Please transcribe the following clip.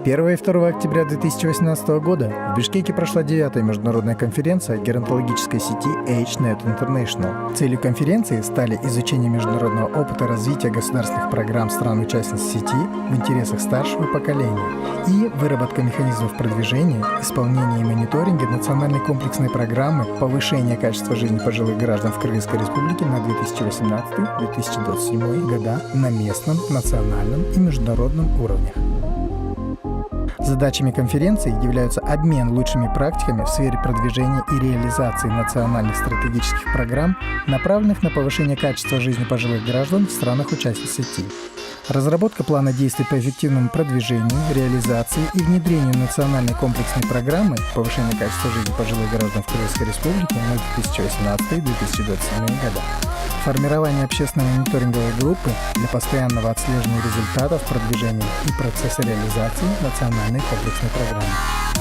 1 и 2 октября 2018 года в Бишкеке прошла 9-я международная конференция геронтологической сети HNet International. Целью конференции стали изучение международного опыта развития государственных программ стран-участниц сети в интересах старшего поколения и выработка механизмов продвижения, исполнения и мониторинга национальной комплексной программы повышения качества жизни пожилых граждан в Кыргызской республике на 2018-2027 года на местном, национальном и международном уровнях. Задачами конференции являются обмен лучшими практиками в сфере продвижения и реализации национальных стратегических программ, направленных на повышение качества жизни пожилых граждан в странах-участниц сети, разработка плана действий по эффективному продвижению, реализации и внедрению национальной комплексной программы повышения качества жизни пожилых граждан в Кыргызской республике на 2018-2027 года, формирование общественной мониторинговой группы для постоянного отслеживания результатов продвижения и процесса реализации национальной комплексной программы.